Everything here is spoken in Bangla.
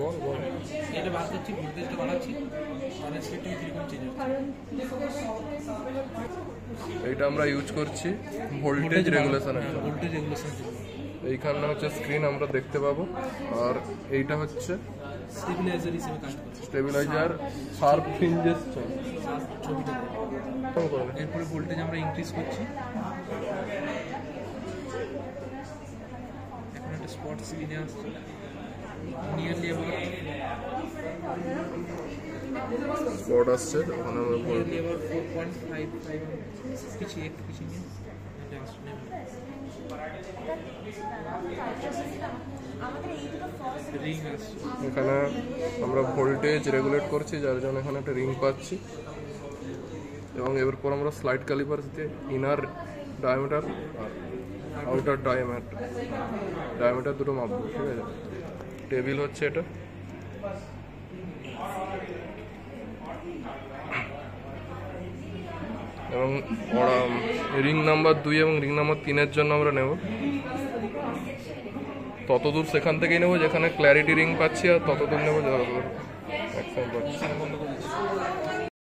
বল বল। এটা বাদ দিচ্ছি, ভোল্টেজটা বাড়াচ্ছি, তাহলে সেটাই কিরকম চেঞ্জ হচ্ছে। এইটা আমরা ইউজ করছি ভোল্টেজ রেগুলেশনের জন্য। ভোল্টেজ রেগুলেশন এইখানে হচ্ছে স্ক্রিন আমরা দেখতে পাবো, আর এইটা হচ্ছে স্টেবিলাইজার হিসেবে কাজ করছে। স্টেবিলাইজার শার্প ফ্রিঞ্জেস ছবিটা এরপরে ভোল্টেজ আমরা ইনক্রিজ করছি। এখন একটা স্পট স্ক্রিনে আসছে নিয়ারলি আবার স্পট আসছে, ওখানে আমরা নিয়ারলি আবার 4.55 পিছিয়ে একটু পিছিয়ে নিয়ে এটা আসলে রিং আসছে। এখানে আমরা ভোল্টেজ রেগুলেট করছি, যার জন্য এখানে একটা রিং পাচ্ছি। এবং এরপর আমরা স্লাইড ক্যালিপার দিয়ে ইনার ডায়ামিটার আর আউটার ডায়ামিটার দুটো মাপবো, ঠিক আছে। টেবিল হচ্ছে এটা, এবং রিং নাম্বার 2 এবং রিং নাম্বার 3-এর জন্য আমরা নেব ততদূর, সেখান থেকেই নেব যেখানে ক্ল্যারিটি রিং পাচ্ছি, আর ততদূর নেব যতদূর ম্যাক্সিমাম পাচ্ছি।